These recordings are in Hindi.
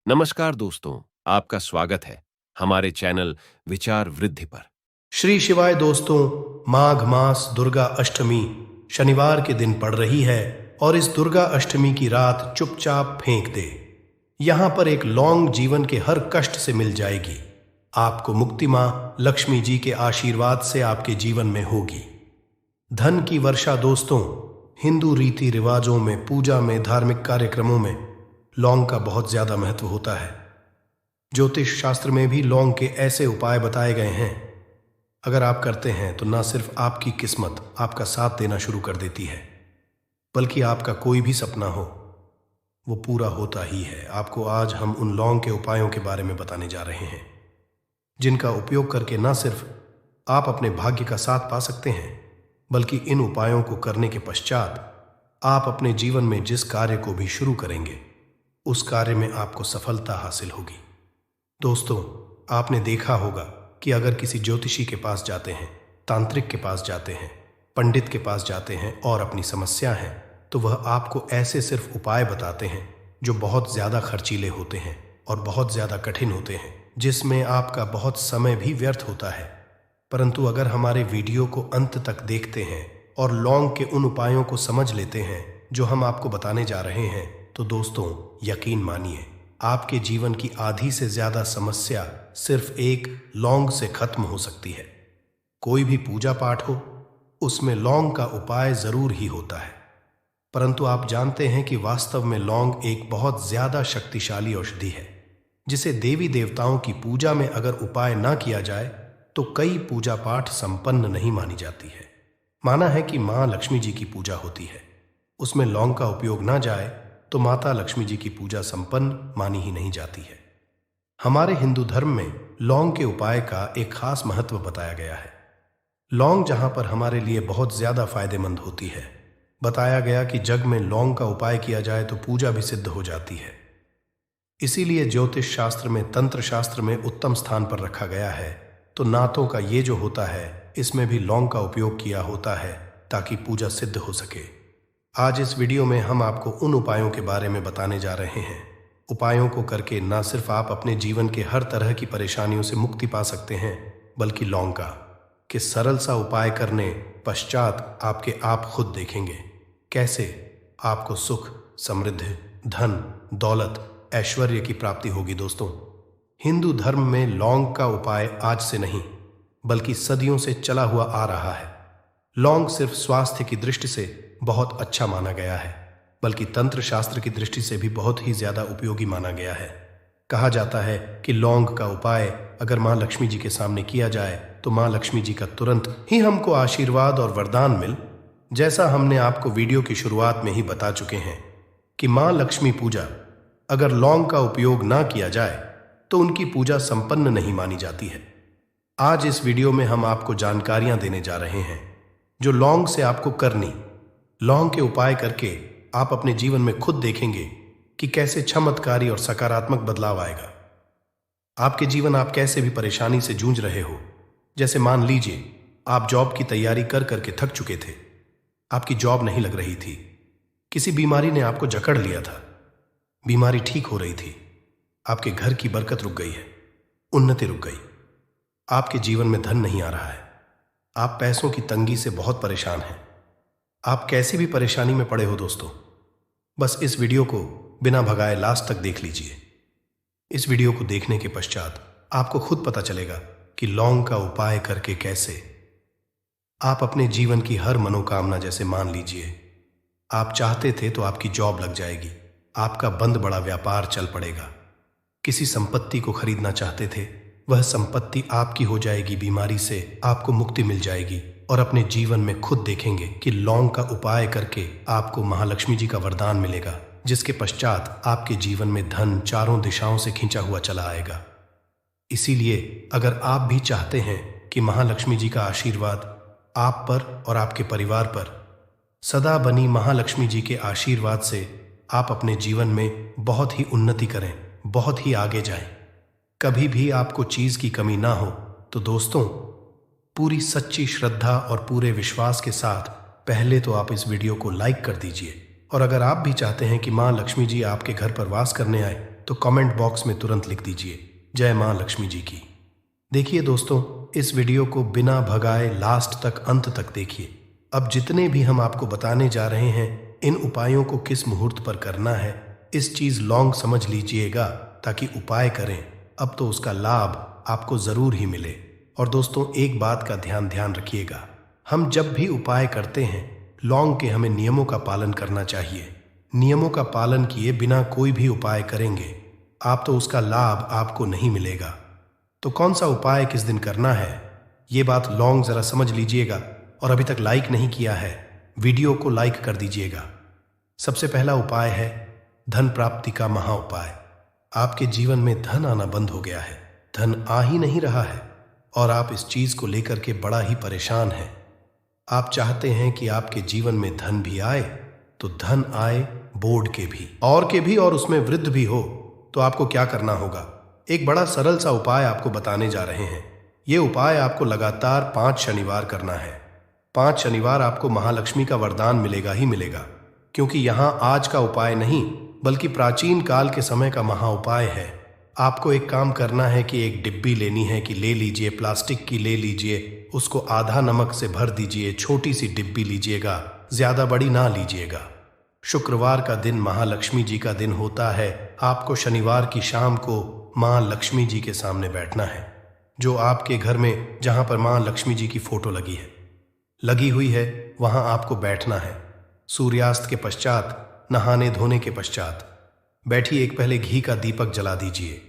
नमस्कार दोस्तों, आपका स्वागत है हमारे चैनल विचार वृद्धि पर। श्री शिवाय दोस्तों, माघ मास दुर्गा अष्टमी शनिवार के दिन पड़ रही है और इस दुर्गा अष्टमी की रात चुपचाप फेंक दे। यहां पर एक लौंग जीवन के हर कष्ट से मिल जाएगी। आपको मुक्ति मां लक्ष्मी जी के आशीर्वाद से आपके जीवन में होगी धन की वर्षा। दोस्तों, हिंदू रीति रिवाजों में, पूजा में, धार्मिक कार्यक्रमों में लौंग का बहुत ज्यादा महत्व होता है। ज्योतिष शास्त्र में भी लौंग के ऐसे उपाय बताए गए हैं, अगर आप करते हैं तो ना सिर्फ आपकी किस्मत आपका साथ देना शुरू कर देती है, बल्कि आपका कोई भी सपना हो वो पूरा होता ही है। आपको आज हम उन लौंग के उपायों के बारे में बताने जा रहे हैं, जिनका उपयोग करके ना सिर्फ आप अपने भाग्य का साथ पा सकते हैं, बल्कि इन उपायों को करने के पश्चात आप अपने जीवन में जिस कार्य को भी शुरू करेंगे उस कार्य में आपको सफलता हासिल होगी। दोस्तों, आपने देखा होगा कि अगर किसी ज्योतिषी के पास जाते हैं, तांत्रिक के पास जाते हैं, पंडित के पास जाते हैं और अपनी समस्या है, तो वह आपको ऐसे सिर्फ उपाय बताते हैं जो बहुत ज़्यादा खर्चीले होते हैं और बहुत ज़्यादा कठिन होते हैं, जिसमें आपका बहुत समय भी व्यर्थ होता है। परंतु अगर हमारे वीडियो को अंत तक देखते हैं और लौंग के उन उपायों को समझ लेते हैं जो हम आपको बताने जा रहे हैं, तो दोस्तों यकीन मानिए, आपके जीवन की आधी से ज्यादा समस्या सिर्फ एक लौंग से खत्म हो सकती है। कोई भी पूजा पाठ हो, उसमें लौंग का उपाय जरूर ही होता है, परंतु आप जानते हैं कि वास्तव में लौंग एक बहुत ज्यादा शक्तिशाली औषधि है, जिसे देवी देवताओं की पूजा में अगर उपाय ना किया जाए तो कई पूजा पाठ संपन्न नहीं मानी जाती है। माना है कि मां लक्ष्मी जी की पूजा होती है, उसमें लौंग का उपयोग ना जाए तो माता लक्ष्मी जी की पूजा संपन्न मानी ही नहीं जाती है। हमारे हिंदू धर्म में लौंग के उपाय का एक खास महत्व बताया गया है। लौंग जहां पर हमारे लिए बहुत ज्यादा फायदेमंद होती है, बताया गया कि जग में लौंग का उपाय किया जाए तो पूजा भी सिद्ध हो जाती है। इसीलिए ज्योतिष शास्त्र में, तंत्र शास्त्र में उत्तम स्थान पर रखा गया है। तो नातों का ये जो होता है, इसमें भी लौंग का उपयोग किया होता है ताकि पूजा सिद्ध हो सके। आज इस वीडियो में हम आपको उन उपायों के बारे में बताने जा रहे हैं। उपायों को करके ना सिर्फ आप अपने जीवन के हर तरह की परेशानियों से मुक्ति पा सकते हैं, बल्कि लौंग का कि सरल सा उपाय करने पश्चात आपके आप खुद देखेंगे कैसे आपको सुख, समृद्धि, धन, दौलत, ऐश्वर्य की प्राप्ति होगी। दोस्तों, हिंदू धर्म में लौंग का उपाय आज से नहीं बल्कि सदियों से चला हुआ आ रहा है। लौंग सिर्फ स्वास्थ्य की दृष्टि से बहुत अच्छा माना गया है, बल्कि तंत्र शास्त्र की दृष्टि से भी बहुत ही ज्यादा उपयोगी माना गया है। कहा जाता है कि लौंग का उपाय अगर मां लक्ष्मी जी के सामने किया जाए तो मां लक्ष्मी जी का तुरंत ही हमको आशीर्वाद और वरदान मिल। जैसा हमने आपको वीडियो की शुरुआत में ही बता चुके हैं कि मां लक्ष्मी पूजा अगर लौंग का उपयोग ना किया जाए तो उनकी पूजा संपन्न नहीं मानी जाती है। आज इस वीडियो में हम आपको जानकारियां देने जा रहे हैं जो लौंग से आपको करनी। लौंग के उपाय करके आप अपने जीवन में खुद देखेंगे कि कैसे चमत्कारी और सकारात्मक बदलाव आएगा। आपके जीवन, आप कैसे भी परेशानी से जूझ रहे हो, जैसे मान लीजिए आप जॉब की तैयारी कर करके थक चुके थे, आपकी जॉब नहीं लग रही थी, किसी बीमारी ने आपको जकड़ लिया था, बीमारी ठीक हो रही थी, आपके घर की बरकत रुक गई है, उन्नति रुक गई, आपके जीवन में धन नहीं आ रहा है, आप पैसों की तंगी से बहुत परेशान हैं, आप कैसी भी परेशानी में पड़े हो। दोस्तों, बस इस वीडियो को बिना भगाए लास्ट तक देख लीजिए। इस वीडियो को देखने के पश्चात आपको खुद पता चलेगा कि लौंग का उपाय करके कैसे आप अपने जीवन की हर मनोकामना, जैसे मान लीजिए आप चाहते थे तो आपकी जॉब लग जाएगी, आपका बंद बड़ा व्यापार चल पड़ेगा, किसी संपत्ति को खरीदना चाहते थे, वह संपत्ति आपकी हो जाएगी, बीमारी से आपको मुक्ति मिल जाएगी और अपने जीवन में खुद देखेंगे कि लौंग का उपाय करके आपको महालक्ष्मी जी का वरदान मिलेगा, जिसके पश्चात आपके जीवन में धन चारों दिशाओं से खींचा हुआ चला आएगा। इसीलिए अगर आप भी चाहते हैं कि महालक्ष्मी जी का आशीर्वाद आप पर और आपके परिवार पर सदा बनी महालक्ष्मी जी के आशीर्वाद से आप अपने जीवन में बहुत ही उन्नति करें, बहुत ही आगे जाएं, कभी भी आपको चीज की कमी ना हो, तो दोस्तों पूरी सच्ची श्रद्धा और पूरे विश्वास के साथ पहले तो आप इस वीडियो को लाइक कर दीजिए। और अगर आप भी चाहते हैं कि मां लक्ष्मी जी आपके घर पर वास करने आए, तो कमेंट बॉक्स में तुरंत लिख दीजिए जय मां लक्ष्मी जी की। देखिए दोस्तों, इस वीडियो को बिना भगाए लास्ट तक, अंत तक देखिए। अब जितने भी हम आपको बताने जा रहे हैं, इन उपायों को किस मुहूर्त पर करना है, इस चीज लॉन्ग समझ लीजिएगा ताकि उपाय करें अब तो उसका लाभ आपको जरूर ही मिले। और दोस्तों, एक बात का ध्यान रखिएगा, हम जब भी उपाय करते हैं लॉन्ग के हमें नियमों का पालन करना चाहिए। नियमों का पालन किए बिना कोई भी उपाय करेंगे आप तो उसका लाभ आपको नहीं मिलेगा। तो कौन सा उपाय किस दिन करना है, ये बात लॉन्ग जरा समझ लीजिएगा। और अभी तक लाइक नहीं किया है, वीडियो को लाइक कर दीजिएगा। सबसे पहला उपाय है धन प्राप्ति का महा उपाय। आपके जीवन में धन आना बंद हो गया है, धन आ ही नहीं रहा है और आप इस चीज को लेकर के बड़ा ही परेशान हैं। आप चाहते हैं कि आपके जीवन में धन भी आए, तो धन आए बोर्ड के भी और उसमें वृद्ध भी हो। तो आपको क्या करना होगा, एक बड़ा सरल सा उपाय आपको बताने जा रहे हैं। ये उपाय आपको लगातार 5 शनिवार करना है। 5 शनिवार आपको महालक्ष्मी का वरदान मिलेगा ही मिलेगा, क्योंकि यहाँ आज का उपाय नहीं बल्कि प्राचीन काल के समय का महा उपाय है। आपको एक काम करना है कि एक डिब्बी लेनी है, कि ले लीजिए, प्लास्टिक की ले लीजिए, उसको आधा नमक से भर दीजिए। छोटी सी डिब्बी लीजिएगा, ज्यादा बड़ी ना लीजिएगा। शुक्रवार का दिन महालक्ष्मी जी का दिन होता है। आपको शनिवार की शाम को मां लक्ष्मी जी के सामने बैठना है, जो आपके घर में जहां पर मां लक्ष्मी जी की फोटो लगी हुई है वहां आपको बैठना है। सूर्यास्त के पश्चात, नहाने धोने के पश्चात बैठिए। एक पहले घी का दीपक जला दीजिए।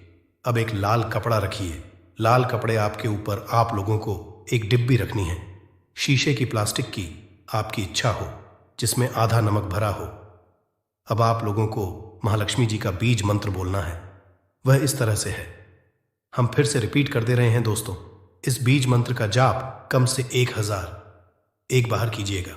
अब एक लाल कपड़ा रखिए। लाल कपड़े आपके ऊपर आप लोगों को एक डिब्बी रखनी है, शीशे की, प्लास्टिक की, आपकी इच्छा हो, जिसमें आधा नमक भरा हो। अब आप लोगों को महालक्ष्मी जी का बीज मंत्र बोलना है। वह इस तरह से है, हम फिर से रिपीट कर दे रहे हैं दोस्तों। इस बीज मंत्र का जाप कम से 1000 एक बार कीजिएगा।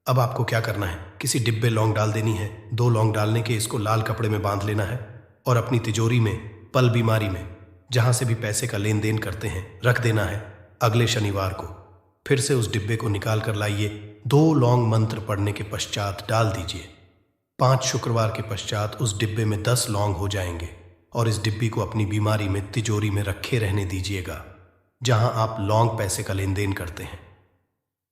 अब आपको क्या करना है, किसी डिब्बे लौंग डाल देनी है। 2 लौंग डालने के इसको लाल कपड़े में बांध लेना है और अपनी तिजोरी में, पल बीमारी में, जहां से भी पैसे का लेन देन करते हैं, रख देना है। अगले शनिवार को फिर से उस डिब्बे को निकाल कर लाइए। 2 लौंग मंत्र पढ़ने के पश्चात डाल दीजिए। 5 शुक्रवार के पश्चात उस डिब्बे में 10 लौंग हो जाएंगे और इस डिब्बी को अपनी बीमारी में, तिजोरी में रखे रहने दीजिएगा, जहां आप लौंग पैसे का लेन देन करते हैं।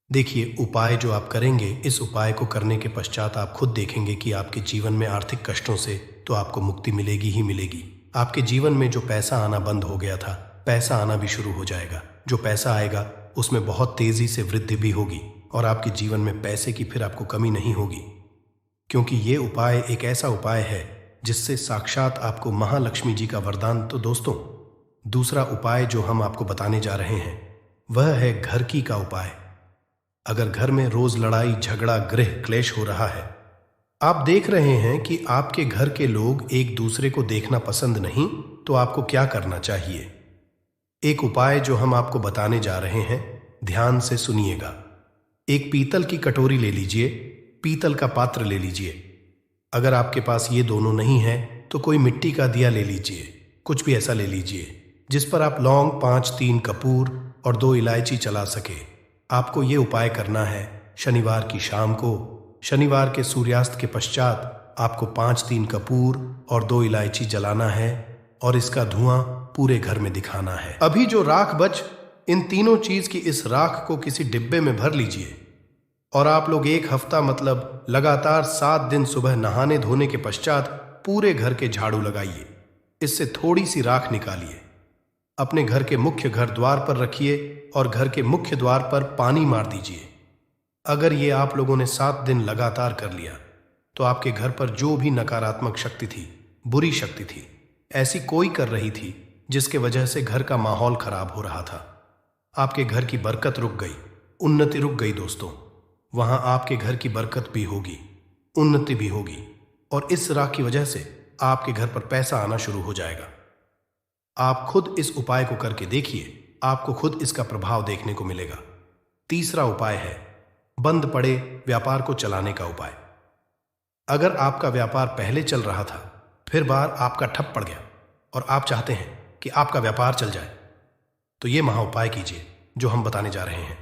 देखिए, उपाय जो आप करेंगे, इस उपाय को करने के पश्चात आप खुद देखेंगे कि आपके जीवन में आर्थिक कष्टों से तो आपको मुक्ति मिलेगी ही मिलेगी। आपके जीवन में जो पैसा आना बंद हो गया था, पैसा आना भी शुरू हो जाएगा। जो पैसा आएगा उसमें बहुत तेजी से वृद्धि भी होगी और आपके जीवन में पैसे की फिर आपको कमी नहीं होगी, क्योंकि ये उपाय एक ऐसा उपाय है जिससे साक्षात आपको महालक्ष्मी जी का वरदान। तो दोस्तों, दूसरा उपाय जो हम आपको बताने जा रहे हैं वह है घर की का उपाय। अगर घर में रोज लड़ाई झगड़ा, गृह क्लेश हो रहा है, आप देख रहे हैं कि आपके घर के लोग एक दूसरे को देखना पसंद नहीं, तो आपको क्या करना चाहिए। एक उपाय जो हम आपको बताने जा रहे हैं, ध्यान से सुनिएगा। एक पीतल की कटोरी ले लीजिए, पीतल का पात्र ले लीजिए। अगर आपके पास ये दोनों नहीं है तो कोई मिट्टी का दिया ले लीजिए, कुछ भी ऐसा ले लीजिए जिस पर आप लौंग, 5-3 कपूर और 2 इलायची चला सके। आपको ये उपाय करना है शनिवार की शाम को। शनिवार के सूर्यास्त के पश्चात आपको 5-3 कपूर और 2 इलायची जलाना है और इसका धुआं पूरे घर में दिखाना है। अभी जो राख बच, इन तीनों चीज की इस राख को किसी डिब्बे में भर लीजिए और आप लोग 1 हफ्ता, मतलब लगातार 7 दिन सुबह नहाने धोने के पश्चात पूरे घर के झाड़ू लगाइए। इससे थोड़ी सी राख निकालिए, अपने घर के मुख्य घर द्वार पर रखिए और घर के मुख्य द्वार पर पानी मार दीजिए। अगर ये आप लोगों ने 7 दिन लगातार कर लिया तो आपके घर पर जो भी नकारात्मक शक्ति थी, बुरी शक्ति थी, ऐसी कोई कर रही थी जिसके वजह से घर का माहौल खराब हो रहा था, आपके घर की बरकत रुक गई, उन्नति रुक गई। दोस्तों, वहां आपके घर की बरकत भी होगी, उन्नति भी होगी और इस राख की वजह से आपके घर पर पैसा आना शुरू हो जाएगा। आप खुद इस उपाय को करके देखिए, आपको खुद इसका प्रभाव देखने को मिलेगा। तीसरा उपाय है बंद पड़े व्यापार को चलाने का उपाय। अगर आपका व्यापार पहले चल रहा था, फिर बार आपका ठप पड़ गया और आप चाहते हैं कि आपका व्यापार चल जाए, तो ये महा उपाय कीजिए जो हम बताने जा रहे हैं।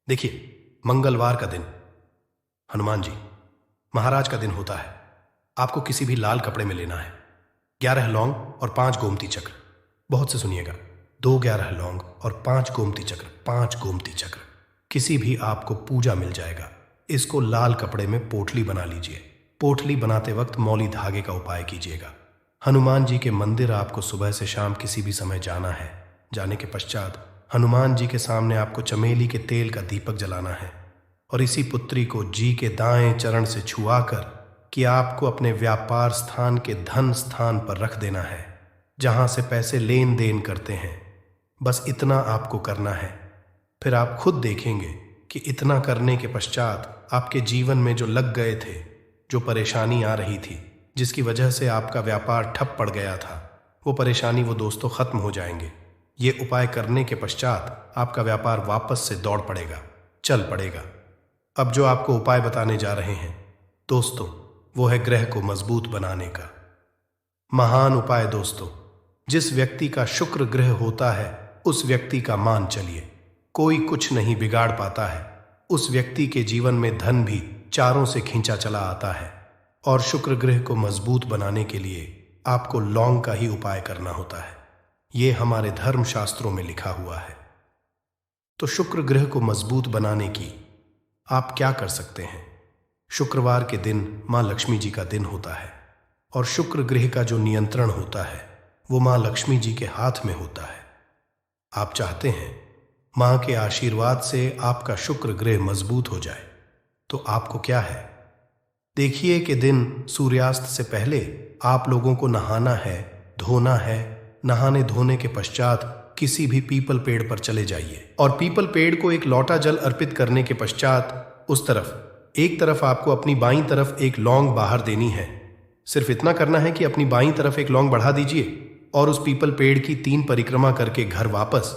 देखिए, मंगलवार का दिन हनुमान जी महाराज का दिन होता है। आपको किसी भी लाल कपड़े में लेना है, 11 लौंग और 5 गोमती चक्र। बहुत से सुनिएगा, 2 11 लौंग और 5 गोमती चक्र, 5 गोमती चक्र। किसी भी आपको पूजा मिल जाएगा। इसको लाल कपड़े में पोटली बना लीजिए। पोटली बनाते वक्त मौली धागे का उपाय कीजिएगा। हनुमान जी के मंदिर आपको सुबह से शाम किसी भी समय जाना है। जाने के पश्चात हनुमान जी के सामने आपको चमेली के तेल का दीपक जलाना है और इसी पुत्री को जी के दाएं चरण से छुआकर कि आपको अपने व्यापार स्थान के धन स्थान पर रख देना है, जहां से पैसे लेन देन करते हैं। बस इतना आपको करना है। फिर आप खुद देखेंगे कि इतना करने के पश्चात आपके जीवन में जो लग गए थे, जो परेशानी आ रही थी, जिसकी वजह से आपका व्यापार ठप पड़ गया था, वो परेशानी वो दोस्तों खत्म हो जाएंगे। ये उपाय करने के पश्चात आपका व्यापार वापस से दौड़ पड़ेगा, चल पड़ेगा। अब जो आपको उपाय बताने जा रहे हैं दोस्तों, वो है ग्रह को मजबूत बनाने का महान उपाय। दोस्तों, जिस व्यक्ति का शुक्र ग्रह होता है उस व्यक्ति का मान चलिए कोई कुछ नहीं बिगाड़ पाता है। उस व्यक्ति के जीवन में धन भी चारों से खींचा चला आता है। और शुक्र ग्रह को मजबूत बनाने के लिए आपको लौंग का ही उपाय करना होता है। ये हमारे धर्म शास्त्रों में लिखा हुआ है। तो शुक्र ग्रह को मजबूत बनाने की आप क्या कर सकते हैं? शुक्रवार के दिन मां लक्ष्मी जी का दिन होता है और शुक्र ग्रह का जो नियंत्रण होता है वो मां लक्ष्मी जी के हाथ में होता है। आप चाहते हैं मां के आशीर्वाद से आपका शुक्र ग्रह मजबूत हो जाए, तो आपको क्या है? देखिए कि दिन सूर्यास्त से पहले आप लोगों को नहाना है, धोना है। नहाने धोने के पश्चात किसी भी पीपल पेड़ पर चले जाइए और पीपल पेड़ को एक लोटा जल अर्पित करने के पश्चात उस तरफ एक तरफ आपको अपनी बाईं तरफ एक लौंग बाहर देनी है। सिर्फ इतना करना है कि अपनी बाईं तरफ एक लौंग बढ़ा दीजिए और उस पीपल पेड़ की 3 परिक्रमा करके घर वापस।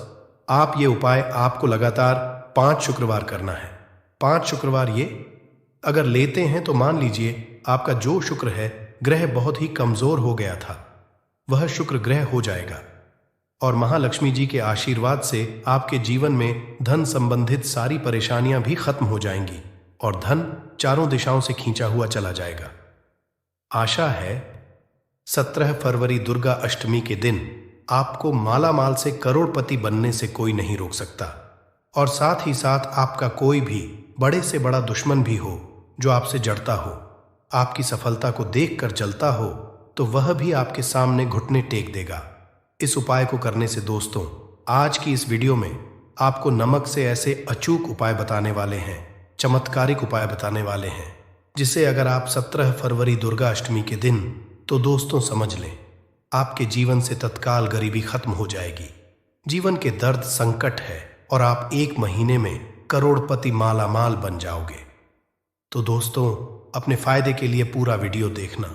आप ये उपाय आपको लगातार 5 शुक्रवार करना है। 5 शुक्रवार ये अगर लेते हैं तो मान लीजिए आपका जो शुक्र है ग्रह बहुत ही कमजोर हो गया था, वह शुक्र ग्रह हो जाएगा और महालक्ष्मी जी के आशीर्वाद से आपके जीवन में धन संबंधित सारी परेशानियां भी खत्म हो जाएंगी और धन चारों दिशाओं से खींचा हुआ चला जाएगा। आशा है 17 फरवरी दुर्गा अष्टमी के दिन आपको मालामाल से करोड़पति बनने से कोई नहीं रोक सकता और साथ ही साथ आपका कोई भी बड़े से बड़ा दुश्मन भी हो जो आपसे जड़ता हो, आपकी सफलता को देखकर जलता हो, तो वह भी आपके सामने घुटने टेक देगा। इस उपाय को करने से दोस्तों, आज की इस वीडियो में आपको नमक से ऐसे अचूक उपाय बताने वाले हैं, चमत्कारिक उपाय बताने वाले हैं, जिसे अगर आप 17 फरवरी दुर्गा अष्टमी के दिन तो दोस्तों समझ लें, आपके जीवन से तत्काल गरीबी खत्म हो जाएगी। जीवन के दर्द संकट है और आप 1 महीने में करोड़पति मालामाल बन जाओगे। तो दोस्तों, अपने फायदे के लिए पूरा वीडियो देखना।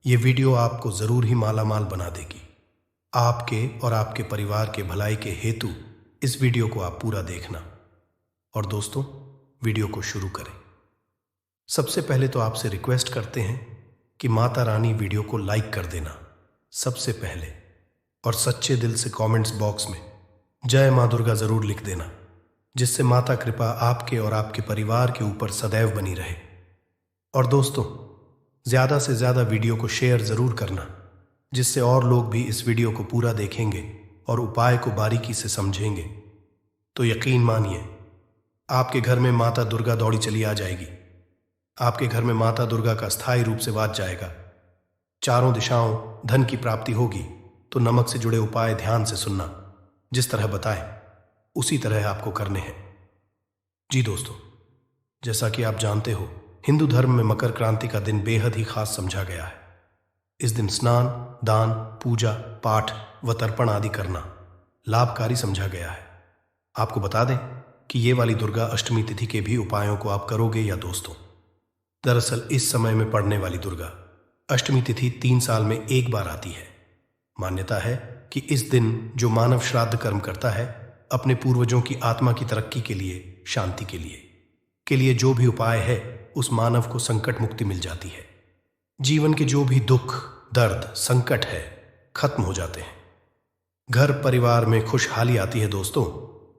ये वीडियो आपको जरूर ही मालामाल बना देगी। आपके और आपके परिवार के भलाई के हेतु इस वीडियो को आप पूरा देखना। और दोस्तों, वीडियो को शुरू करें। सबसे पहले तो आपसे रिक्वेस्ट करते हैं कि माता रानी वीडियो को लाइक कर देना सबसे पहले, और सच्चे दिल से कमेंट्स बॉक्स में जय मां दुर्गा जरूर लिख देना, जिससे माता कृपा आपके और आपके परिवार के ऊपर सदैव बनी रहे। और दोस्तों, ज्यादा से ज्यादा वीडियो को शेयर जरूर करना, जिससे और लोग भी इस वीडियो को पूरा देखेंगे और उपाय को बारीकी से समझेंगे। तो यकीन मानिए, आपके घर में माता दुर्गा दौड़ी चली आ जाएगी। आपके घर में माता दुर्गा का स्थायी रूप से वास जाएगा। चारों दिशाओं धन की प्राप्ति होगी। तो नमक से जुड़े उपाय ध्यान से सुनना, जिस तरह बताएं उसी तरह आपको करने हैं। जी दोस्तों, जैसा कि आप जानते हो, हिंदू धर्म में मकर क्रांति का दिन बेहद ही खास समझा गया है। इस दिन स्नान, दान, पूजा पाठ व तर्पण आदि करना लाभकारी समझा गया है। आपको बता दें कि ये वाली दुर्गा अष्टमी तिथि के भी उपायों को आप करोगे या दोस्तों? दरअसल इस समय में पड़ने वाली दुर्गा अष्टमी तिथि 3 साल में एक बार आती है। मान्यता है कि इस दिन जो मानव श्राद्ध कर्म करता है, अपने पूर्वजों की आत्मा की तरक्की के लिए, शांति के लिए जो भी उपाय है, उस मानव को संकट मुक्ति मिल जाती है। जीवन के जो भी दुख, दर्द, संकट है, खत्म हो जाते हैं। घर परिवार में खुशहाली आती है। दोस्तों,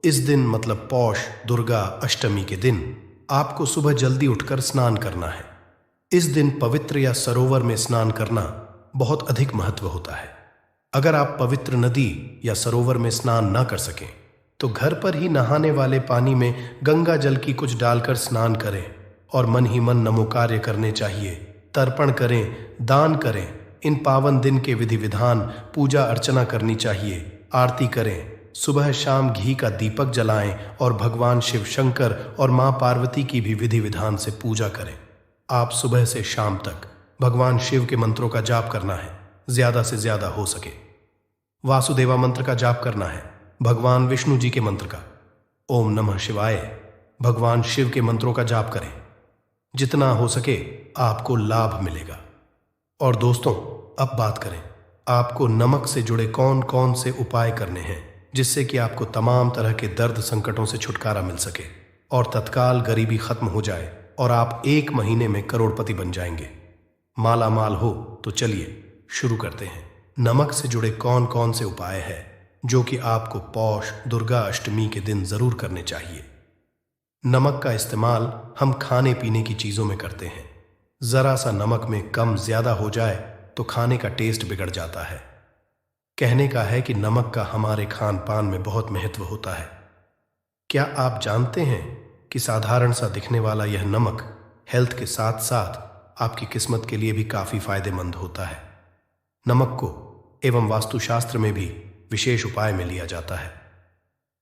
इस दिन मतलब पौष दुर्गा अष्टमी के दिन आपको सुबह जल्दी उठकर स्नान करना है। इस दिन पवित्र या सरोवर में स्नान करना बहुत अधिक महत्व होता है। अगर आप पवित्र नदी या सरोवर में स्नान न कर सकें तो घर पर ही नहाने वाले पानी में गंगा जल की कुछ डालकर स्नान करें और मन ही मन नमो कार्य करने चाहिए। तर्पण करें, दान करें। इन पावन दिन के विधि विधान, पूजा अर्चना करनी चाहिए। आरती करें, सुबह शाम घी का दीपक जलाएं और भगवान शिव शंकर और मां पार्वती की भी विधि विधान से पूजा करें। आप सुबह से शाम तक भगवान शिव के मंत्रों का जाप करना है, ज्यादा से ज्यादा हो सके। वासुदेवा मंत्र का जाप करना है, भगवान विष्णु जी के मंत्र का। ओम नमः शिवाय, भगवान शिव के मंत्रों का जाप करें। जितना हो सके आपको लाभ मिलेगा। और दोस्तों, अब बात करें आपको नमक से जुड़े कौन कौन से उपाय करने हैं जिससे कि आपको तमाम तरह के दर्द संकटों से छुटकारा मिल सके और तत्काल गरीबी खत्म हो जाए और आप 1 महीने में करोड़पति बन जाएंगे, माला माल हो। तो चलिए शुरू करते हैं। नमक से जुड़े कौन कौन से उपाय हैं जो कि आपको पौष दुर्गा अष्टमी के दिन जरूर करने चाहिए। नमक का इस्तेमाल हम खाने पीने की चीजों में करते हैं। जरा सा नमक में कम ज्यादा हो जाए तो खाने का टेस्ट बिगड़ जाता है। कहने का है कि नमक का हमारे खान पान में बहुत महत्व होता है। क्या आप जानते हैं कि साधारण सा दिखने वाला यह नमक हेल्थ के साथ साथ आपकी किस्मत के लिए भी काफी फायदेमंद होता है। नमक को एवं वास्तुशास्त्र में भी विशेष उपाय में लिया जाता है।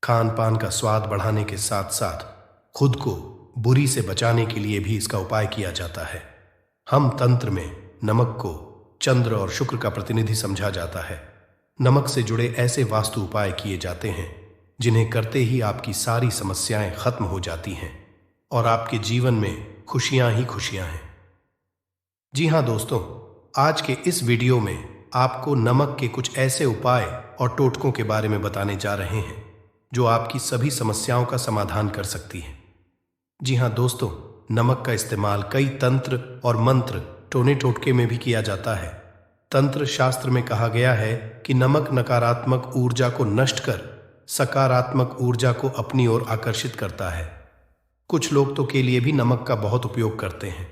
खान पान का स्वाद बढ़ाने के साथ साथ खुद को बुरी से बचाने के लिए भी इसका उपाय किया जाता है। हम तंत्र में नमक को चंद्र और शुक्र का प्रतिनिधि समझा जाता है। नमक से जुड़े ऐसे वास्तु उपाय किए जाते हैं जिन्हें करते ही आपकी सारी समस्याएं खत्म हो जाती हैं और आपके जीवन में खुशियां ही खुशियां हैं। जी हाँ दोस्तों, आज के इस वीडियो में आपको नमक के कुछ ऐसे उपाय और टोटकों के बारे में बताने जा रहे हैं जो आपकी सभी समस्याओं का समाधान कर सकती हैं। जी हाँ दोस्तों, नमक का इस्तेमाल कई तंत्र और मंत्र टोने टोटके में भी किया जाता है। तंत्र शास्त्र में कहा गया है कि नमक नकारात्मक ऊर्जा को नष्ट कर सकारात्मक ऊर्जा को अपनी ओर आकर्षित करता है। कुछ लोग तो के लिए भी नमक का बहुत उपयोग करते हैं।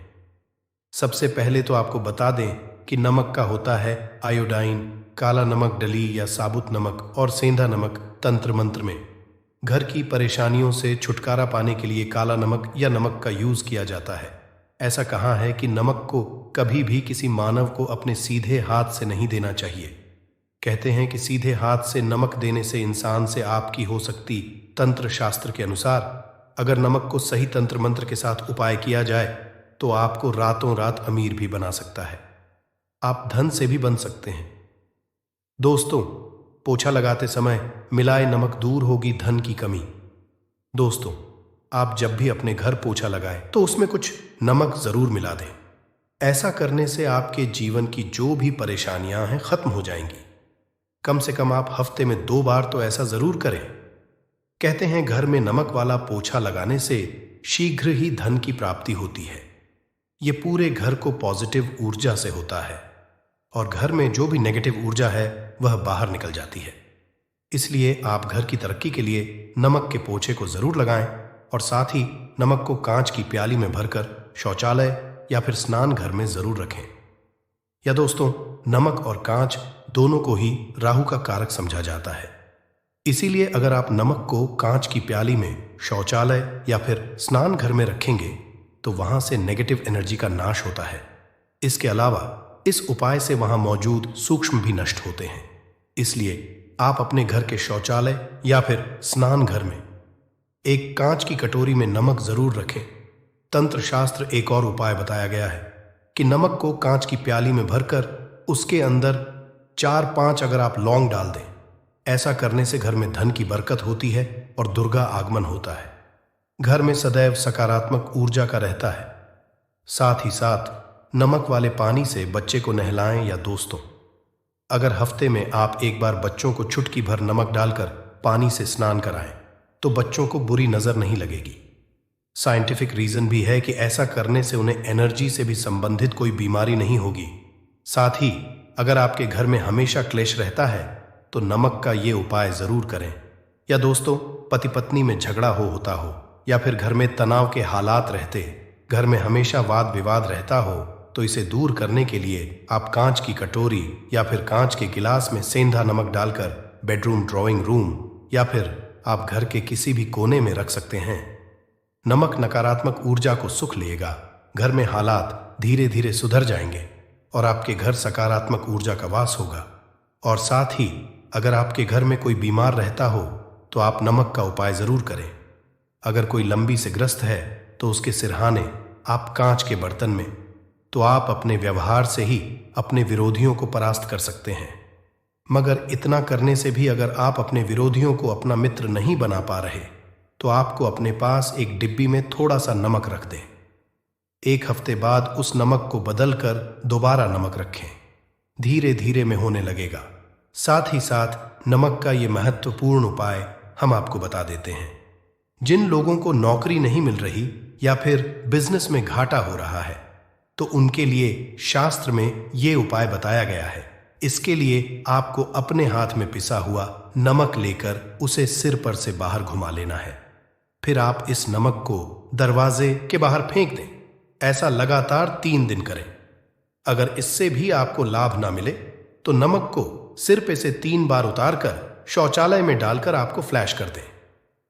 सबसे पहले तो आपको बता दें कि नमक का होता है आयोडाइन, काला नमक डली या साबुत नमक और सेंधा नमक। तंत्र मंत्र में घर की परेशानियों से छुटकारा पाने के लिए काला नमक या नमक का यूज किया जाता है। ऐसा कहा है कि नमक को कभी भी किसी मानव को अपने सीधे हाथ से नहीं देना चाहिए। कहते हैं कि सीधे हाथ से नमक देने से इंसान से आपकी हो सकती तंत्र शास्त्र के अनुसार अगर नमक को सही तंत्र मंत्र के साथ उपाय किया जाए तो आपको रातों रात अमीर भी बना सकता है। आप धन से भी बन सकते हैं। दोस्तों, पोछा लगाते समय मिलाए नमक दूर होगी धन की कमी। दोस्तों, आप जब भी अपने घर पोछा लगाएं तो उसमें कुछ नमक जरूर मिला दें। ऐसा करने से आपके जीवन की जो भी परेशानियां हैं खत्म हो जाएंगी। कम से कम आप हफ्ते में 2 बार तो ऐसा जरूर करें। कहते हैं घर में नमक वाला पोछा लगाने से शीघ्र ही धन की प्राप्ति होती है। ये पूरे घर को पॉजिटिव ऊर्जा से होता है और घर में जो भी नेगेटिव ऊर्जा है वह बाहर निकल जाती है। इसलिए आप घर की तरक्की के लिए नमक के पोछे को जरूर लगाएं और साथ ही नमक को कांच की प्याली में भरकर शौचालय या फिर स्नान घर में जरूर रखें। या दोस्तों, नमक और कांच दोनों को ही राहु का कारक समझा जाता है। इसीलिए अगर आप नमक को कांच की प्याली में शौचालय या फिर स्नान घर में रखेंगे तो वहां से नेगेटिव एनर्जी का नाश होता है। इसके अलावा इस उपाय से वहां मौजूद सूक्ष्म भी नष्ट होते हैं। इसलिए आप अपने घर के शौचालय या फिर स्नान घर में एक कांच की कटोरी में नमक जरूर रखें। तंत्र शास्त्र एक और उपाय बताया गया है कि नमक को कांच की प्याली में भरकर उसके अंदर 4-5 अगर आप लौंग डाल दें। ऐसा करने से घर में धन की बरकत होती है और दुर्गा आगमन होता है। घर में सदैव सकारात्मक ऊर्जा का रहता है। साथ ही साथ नमक वाले पानी से बच्चे को नहलाएं। या दोस्तों, अगर हफ्ते में आप एक बार बच्चों को चुटकी भर नमक डालकर पानी से स्नान कराएं तो बच्चों को बुरी नजर नहीं लगेगी। साइंटिफिक रीजन भी है कि ऐसा करने से उन्हें एनर्जी से भी संबंधित कोई बीमारी नहीं होगी। साथ ही अगर आपके घर में हमेशा क्लेश रहता है तो नमक का ये उपाय जरूर करें। या दोस्तों, पति पत्नी में झगड़ा होता हो या फिर घर में तनाव के हालात रहते, घर में हमेशा वाद विवाद रहता हो तो इसे दूर करने के लिए आप कांच की कटोरी या फिर कांच के गिलास में सेंधा नमक डालकर बेडरूम, ड्राइंग रूम या फिर आप घर के किसी भी कोने में रख सकते हैं। नमक नकारात्मक ऊर्जा को सुख लेगा, घर में हालात धीरे धीरे सुधर जाएंगे और आपके घर सकारात्मक ऊर्जा का वास होगा। और साथ ही अगर आपके घर में कोई बीमार रहता हो तो आप नमक का उपाय जरूर करें। अगर कोई लंबी से ग्रस्त है तो उसके सिरहाने आप कांच के बर्तन में, तो आप अपने व्यवहार से ही अपने विरोधियों को परास्त कर सकते हैं। मगर इतना करने से भी अगर आप अपने विरोधियों को अपना मित्र नहीं बना पा रहे तो आपको अपने पास एक डिब्बी में थोड़ा सा नमक रख दें। एक हफ्ते बाद उस नमक को बदलकर दोबारा नमक रखें, धीरे धीरे में होने लगेगा। साथ ही साथ नमक का ये महत्वपूर्ण उपाय हम आपको बता देते हैं। जिन लोगों को नौकरी नहीं मिल रही या फिर बिजनेस में घाटा हो रहा है तो उनके लिए शास्त्र में ये उपाय बताया गया है। इसके लिए आपको अपने हाथ में पिसा हुआ नमक लेकर उसे सिर पर से बाहर घुमा लेना है। फिर आप इस नमक को दरवाजे के बाहर फेंक दें। ऐसा लगातार 3 दिन करें। अगर इससे भी आपको लाभ ना मिले तो नमक को सिर पे से 3 बार उतारकर शौचालय में डालकर आपको फ्लैश कर दें।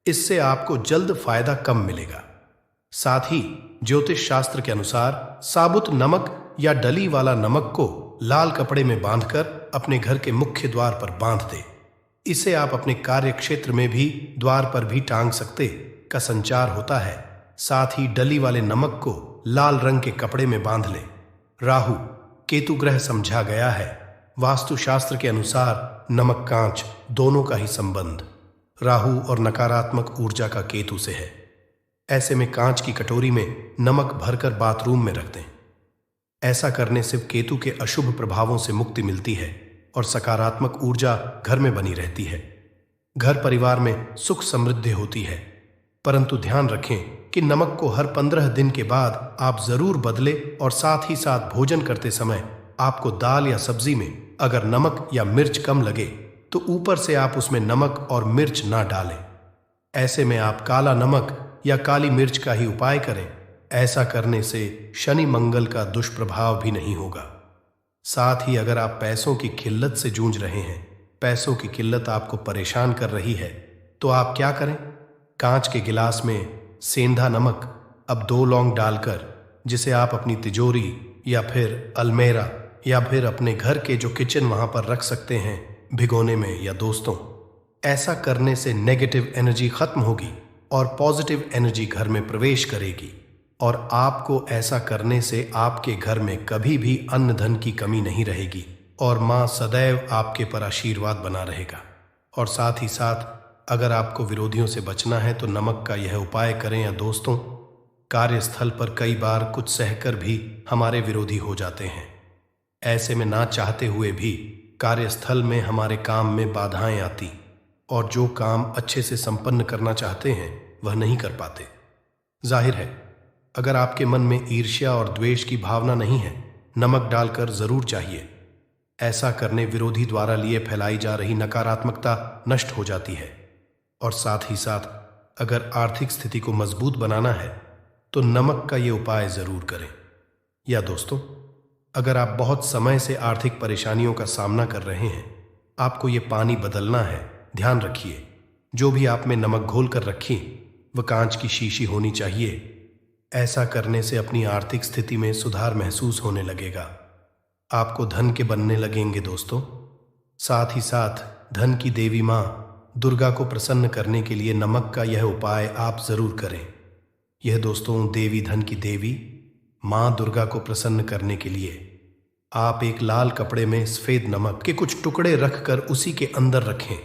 इससे आपको जल्द फायदा कम मिलेगा। साथ ही ज्योतिष शास्त्र के अनुसार साबुत नमक या डली वाला नमक को लाल कपड़े में बांधकर अपने घर के मुख्य द्वार पर बांध दें। इसे आप अपने कार्य क्षेत्र में भी द्वार पर भी टांग सकते का संचार होता है। साथ ही डली वाले नमक को लाल रंग के कपड़े में बांध लें। राहु केतु ग्रह समझा गया है। वास्तुशास्त्र के अनुसार नमक कांच दोनों का ही संबंध राहु और नकारात्मक ऊर्जा का केतु से है। ऐसे में कांच की कटोरी में नमक भरकर बाथरूम में रख दें। ऐसा करने से केतु के अशुभ प्रभावों से मुक्ति मिलती है और सकारात्मक ऊर्जा घर में बनी रहती है। घर परिवार में सुख समृद्धि होती है। परंतु ध्यान रखें कि नमक को हर 15 दिन के बाद आप जरूर बदले और साथ ही साथ भोजन करते समय आपको दाल या सब्जी में अगर नमक या मिर्च कम लगे तो ऊपर से आप उसमें नमक और मिर्च ना डालें। ऐसे में आप काला नमक या काली मिर्च का ही उपाय करें। ऐसा करने से शनि मंगल का दुष्प्रभाव भी नहीं होगा। साथ ही अगर आप पैसों की किल्लत से जूझ रहे हैं, पैसों की किल्लत आपको परेशान कर रही है, तो आप क्या करें? कांच के गिलास में सेंधा नमक अब 2 लौंग डालकर, जिसे आप अपनी तिजोरी या फिर अलमेरा या फिर अपने घर के जो किचन वहां पर रख सकते हैं भिगोने में। या दोस्तों, ऐसा करने से नेगेटिव एनर्जी खत्म होगी और पॉजिटिव एनर्जी घर में प्रवेश करेगी और आपको ऐसा करने से आपके घर में कभी भी अन्न धन की कमी नहीं रहेगी और मां सदैव आपके पर आशीर्वाद बना रहेगा। और साथ ही साथ अगर आपको विरोधियों से बचना है तो नमक का यह उपाय करें। या दोस्तों, कार्यस्थल पर कई बार कुछ सहकर भी हमारे विरोधी हो जाते हैं। ऐसे में ना चाहते हुए भी कार्यस्थल में हमारे काम में बाधाएं आती और जो काम अच्छे से संपन्न करना चाहते हैं वह नहीं कर पाते। जाहिर है, अगर आपके मन में ईर्ष्या और द्वेष की भावना नहीं है, नमक डालकर जरूर चाहिए। ऐसा करने विरोधी द्वारा लिए फैलाई जा रही नकारात्मकता नष्ट हो जाती है। और साथ ही साथ अगर आर्थिक स्थिति को मजबूत बनाना है तो नमक का ये उपाय जरूर करें। या दोस्तों, अगर आप बहुत समय से आर्थिक परेशानियों का सामना कर रहे हैं, आपको ये पानी बदलना है। ध्यान रखिए, जो भी आप में नमक घोल कर रखी वह कांच की शीशी होनी चाहिए। ऐसा करने से अपनी आर्थिक स्थिति में सुधार महसूस होने लगेगा। आपको धन के बनने लगेंगे दोस्तों। साथ ही साथ धन की देवी मां दुर्गा को प्रसन्न करने के लिए नमक का यह उपाय आप जरूर करें। यह दोस्तों, देवी धन की देवी मां दुर्गा को प्रसन्न करने के लिए आप एक लाल कपड़े में सफेद नमक के कुछ टुकड़े रखकर उसी के अंदर रखें।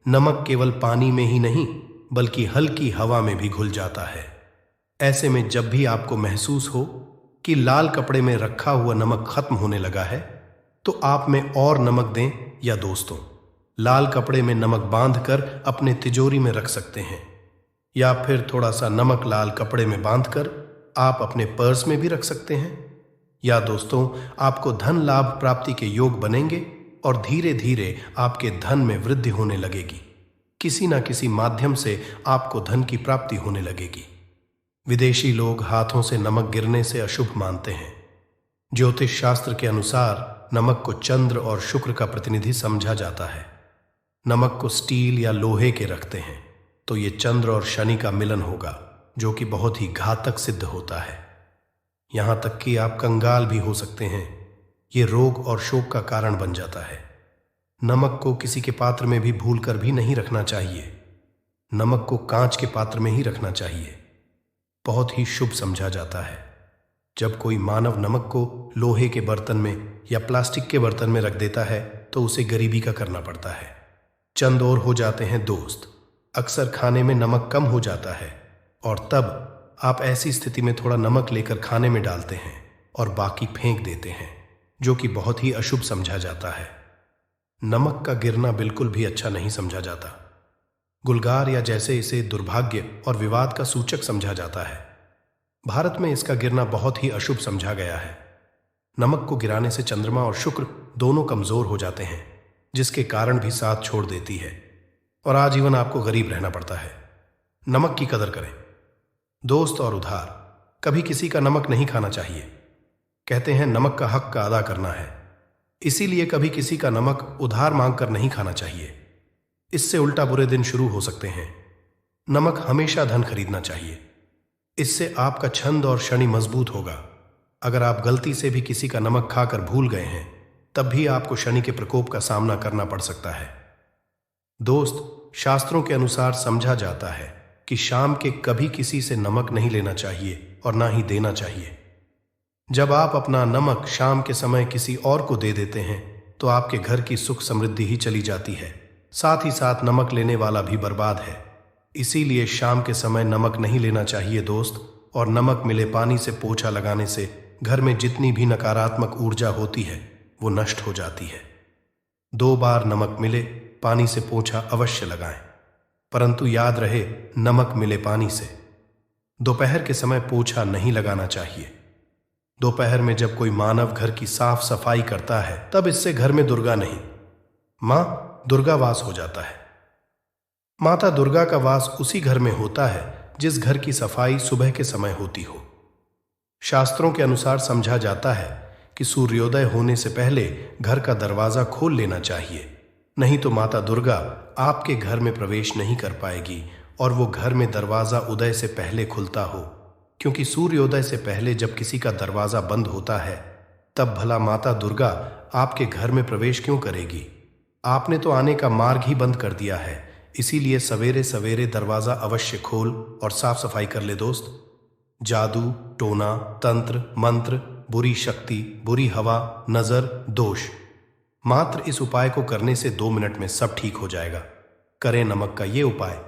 नमक केवल पानी में ही नहीं बल्कि हल्की हवा में भी घुल जाता है। ऐसे में जब भी आपको महसूस हो कि लाल कपड़े में रखा हुआ नमक खत्म होने लगा है तो आप में और नमक दें। या दोस्तों, लाल कपड़े में नमक बांधकर अपने तिजोरी में रख सकते हैं या फिर थोड़ा सा नमक लाल कपड़े में बांधकर आप अपने पर्स में भी रख सकते हैं। या दोस्तों, आपको धन लाभ प्राप्ति के योग बनेंगे और धीरे धीरे आपके धन में वृद्धि होने लगेगी। किसी ना किसी माध्यम से आपको धन की प्राप्ति होने लगेगी। विदेशी लोग हाथों से नमक गिरने से अशुभ मानते हैं। ज्योतिष शास्त्र के अनुसार नमक को चंद्र और शुक्र का प्रतिनिधि समझा जाता है। नमक को स्टील या लोहे के रखते हैं तो ये चंद्र और शनि का मिलन होगा, जो कि बहुत ही घातक सिद्ध होता है। यहां तक कि आप कंगाल भी हो सकते हैं। ये रोग और शोक का कारण बन जाता है। नमक को किसी के पात्र में भी भूलकर भी नहीं रखना चाहिए। नमक को कांच के पात्र में ही रखना चाहिए। बहुत ही शुभ समझा जाता है। जब कोई मानव नमक को लोहे के बर्तन में या प्लास्टिक के बर्तन में रख देता है तो उसे गरीबी का करना पड़ता है। चंद और हो जाते हैं दोस्त। अक्सर खाने में नमक कम हो जाता है और तब आप ऐसी स्थिति में थोड़ा नमक लेकर खाने में डालते हैं और बाकी फेंक देते हैं, जो कि बहुत ही अशुभ समझा जाता है। नमक का गिरना बिल्कुल भी अच्छा नहीं समझा जाता। गुलगार या जैसे इसे दुर्भाग्य और विवाद का सूचक समझा जाता है। भारत में इसका गिरना बहुत ही अशुभ समझा गया है। नमक को गिराने से चंद्रमा और शुक्र दोनों कमजोर हो जाते हैं, जिसके कारण भी साथ छोड़ देती है और आजीवन आपको गरीब रहना पड़ता है। नमक की कदर करें दोस्त और उधार। कभी किसी का नमक नहीं खाना चाहिए। कहते हैं नमक का हक का अदा करना है, इसीलिए कभी किसी का नमक उधार मांगकर नहीं खाना चाहिए। इससे उल्टा बुरे दिन शुरू हो सकते हैं। नमक हमेशा धन खरीदना चाहिए। इससे आपका छंद और शनि मजबूत होगा। अगर आप गलती से भी किसी का नमक खाकर भूल गए हैं तब भी आपको शनि के प्रकोप का सामना करना पड़ सकता है। दोस्त, शास्त्रों के अनुसार समझा जाता है कि शाम के कभी किसी से नमक नहीं लेना चाहिए और ना ही देना चाहिए। जब आप अपना नमक शाम के समय किसी और को दे देते हैं तो आपके घर की सुख समृद्धि ही चली जाती है, साथ ही साथ नमक लेने वाला भी बर्बाद है। इसीलिए शाम के समय नमक नहीं लेना चाहिए दोस्त। और नमक मिले पानी से पोछा लगाने से घर में जितनी भी नकारात्मक ऊर्जा होती है वो नष्ट हो जाती है। 2 बार नमक मिले पानी से पोछा अवश्य लगाएं, परंतु याद रहे नमक मिले पानी से। दोपहर के समय पोछा नहीं लगाना चाहिए। दोपहर में जब कोई मानव घर की साफ सफाई करता है तब इससे घर में दुर्गा नहीं, मां दुर्गा वास हो जाता है। माता दुर्गा का वास उसी घर में होता है जिस घर की सफाई सुबह के समय होती हो। शास्त्रों के अनुसार समझा जाता है कि सूर्योदय होने से पहले घर का दरवाजा खोल लेना चाहिए, नहीं तो माता दुर्गा आपके घर में प्रवेश नहीं कर पाएगी और वो घर में दरवाजा उदय से पहले खुलता हो, क्योंकि सूर्योदय से पहले जब किसी का दरवाजा बंद होता है तब भला माता दुर्गा आपके घर में प्रवेश क्यों करेगी। आपने तो आने का मार्ग ही बंद कर दिया है। इसीलिए सवेरे सवेरे दरवाजा अवश्य खोल और साफ सफाई कर ले दोस्त। जादू, टोना, तंत्र, मंत्र, बुरी शक्ति, बुरी हवा, नजर, दोष, मात्र इस उपाय को करने से 2 मिनट में सब ठीक हो जाएगा। करें नमक का ये उपाय।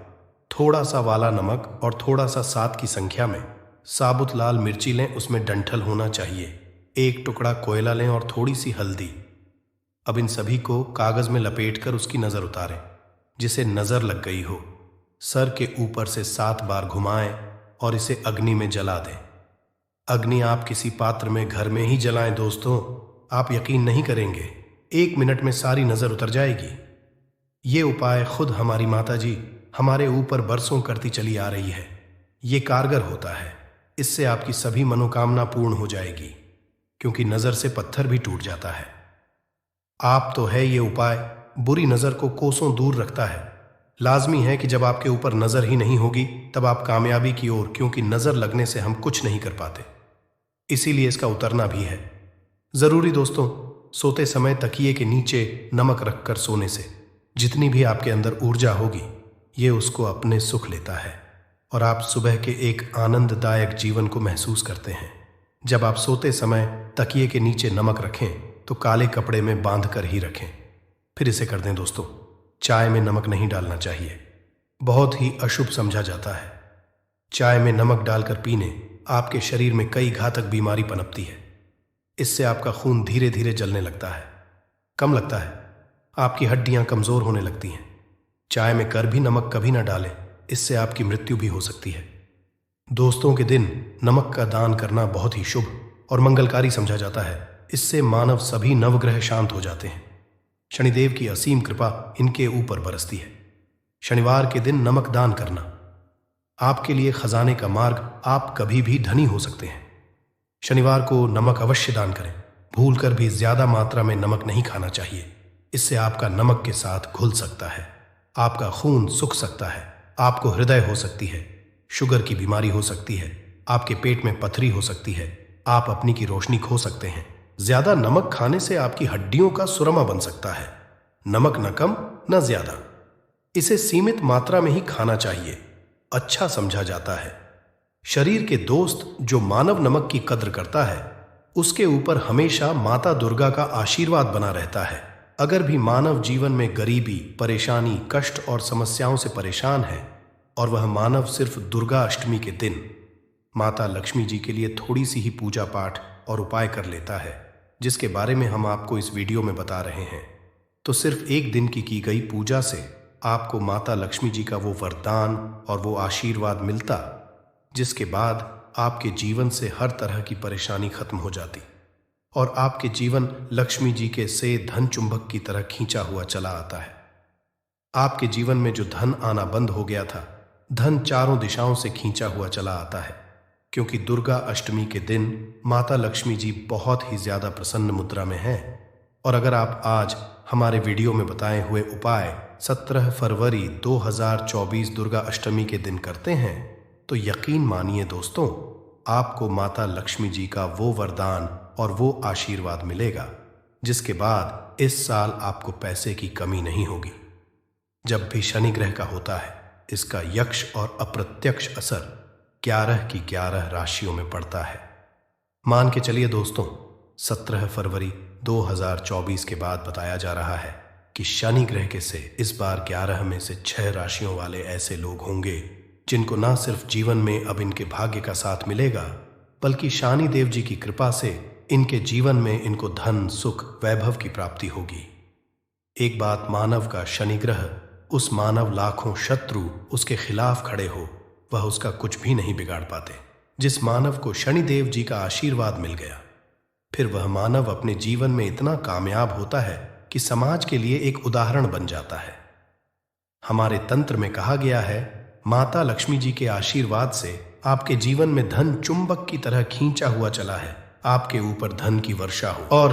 थोड़ा सा वाला नमक और थोड़ा सा 7 की संख्या में साबुत लाल मिर्ची लें, उसमें डंठल होना चाहिए। 1 टुकड़ा कोयला लें और थोड़ी सी हल्दी। अब इन सभी को कागज में लपेटकर उसकी नजर उतारें, जिसे नजर लग गई हो। सर के ऊपर से 7 बार घुमाएं और इसे अग्नि में जला दें। अग्नि आप किसी पात्र में घर में ही जलाएं दोस्तों। आप यकीन नहीं करेंगे, 1 मिनट में सारी नजर उतर जाएगी। ये उपाय खुद हमारी माता जी हमारे ऊपर बरसों करती चली आ रही है। ये कारगर होता है। इससे आपकी सभी मनोकामना पूर्ण हो जाएगी, क्योंकि नजर से पत्थर भी टूट जाता है। आप तो है ये उपाय बुरी नजर को कोसों दूर रखता है। लाजमी है कि जब आपके ऊपर नजर ही नहीं होगी तब आप कामयाबी की ओर, क्योंकि नजर लगने से हम कुछ नहीं कर पाते, इसीलिए इसका उतरना भी है जरूरी दोस्तों। सोते समय तकिए के नीचे नमक रखकर सोने से जितनी भी आपके अंदर ऊर्जा होगी ये उसको अपने सुख लेता है और आप सुबह के एक आनंददायक जीवन को महसूस करते हैं। जब आप सोते समय तकिए के नीचे नमक रखें तो काले कपड़े में बांध कर ही रखें। फिर इसे कर दें दोस्तों। चाय में नमक नहीं डालना चाहिए, बहुत ही अशुभ समझा जाता है। चाय में नमक डालकर पीने आपके शरीर में कई घातक बीमारी पनपती है। इससे आपका खून धीरे धीरे जलने लगता है, कम लगता है, आपकी हड्डियां कमजोर होने लगती हैं। चाय में कर भी नमक कभी ना डालें, इससे आपकी मृत्यु भी हो सकती है। दोस्तों के दिन नमक का दान करना बहुत ही शुभ और मंगलकारी समझा जाता है। इससे मानव सभी नवग्रह शांत हो जाते हैं। शनिदेव की असीम कृपा इनके ऊपर बरसती है। शनिवार के दिन नमक दान करना आपके लिए खजाने का मार्ग, आप कभी भी धनी हो सकते हैं। शनिवार को नमक अवश्य दान करें। भूलकर भी ज्यादा मात्रा में नमक नहीं खाना चाहिए। इससे आपका नमक के साथ घुल सकता है, आपका खून सूख सकता है, आपको हृदय हो सकती है, शुगर की बीमारी हो सकती है, आपके पेट में पथरी हो सकती है, आप अपनी की रोशनी खो सकते हैं। ज्यादा नमक खाने से आपकी हड्डियों का सुरमा बन सकता है। नमक न कम न ज्यादा, इसे सीमित मात्रा में ही खाना चाहिए, अच्छा समझा जाता है। शरीर के दोस्त जो मानव नमक की कद्र करता है, उसके ऊपर हमेशा माता दुर्गा का आशीर्वाद बना रहता है। अगर भी मानव जीवन में गरीबी, परेशानी, कष्ट और समस्याओं से परेशान है और वह मानव सिर्फ दुर्गा अष्टमी के दिन माता लक्ष्मी जी के लिए थोड़ी सी ही पूजा पाठ और उपाय कर लेता है, जिसके बारे में हम आपको इस वीडियो में बता रहे हैं, तो सिर्फ एक दिन की गई पूजा से आपको माता लक्ष्मी जी का वो वरदान और वो आशीर्वाद मिलता, जिसके बाद आपके जीवन से हर तरह की परेशानी खत्म हो जाती और आपके जीवन लक्ष्मी जी के से धन चुंबक की तरह खींचा हुआ चला आता है। आपके जीवन में जो धन आना बंद हो गया था, धन चारों दिशाओं से खींचा हुआ चला आता है, क्योंकि दुर्गा अष्टमी के दिन माता लक्ष्मी जी बहुत ही ज्यादा प्रसन्न मुद्रा में हैं। और अगर आप आज हमारे वीडियो में बताए हुए उपाय 17 फरवरी 2024 दुर्गा अष्टमी के दिन करते हैं, तो यकीन मानिए दोस्तों, आपको माता लक्ष्मी जी का वो वरदान और वो आशीर्वाद मिलेगा, जिसके बाद इस साल आपको पैसे की कमी नहीं होगी। जब भी शनि ग्रह का होता है, इसका यक्ष और अप्रत्यक्ष असर 11 की 11 राशियों में पड़ता है। मान के चलिए दोस्तों, 17 फरवरी 2024 के बाद बताया जा रहा है कि शनि ग्रह के से इस बार 11 में से 6 राशियों वाले ऐसे लोग होंगे जिनको ना सिर्फ जीवन में अब इनके भाग्य का साथ मिलेगा, बल्कि शनि देव जी की कृपा से इनके जीवन में इनको धन, सुख, वैभव की प्राप्ति होगी। एक बात मानव का शनि ग्रह, उस मानव लाखों शत्रु उसके खिलाफ खड़े हो, वह उसका कुछ भी नहीं बिगाड़ पाते। जिस मानव को शनि देव जी का आशीर्वाद मिल गया, फिर वह मानव अपने जीवन में इतना कामयाब होता है कि समाज के लिए एक उदाहरण बन जाता है। हमारे तंत्र में कहा गया है, माता लक्ष्मी जी के आशीर्वाद से आपके जीवन में धन चुंबक की तरह खींचा हुआ चला है, आपके ऊपर धन की वर्षा हो और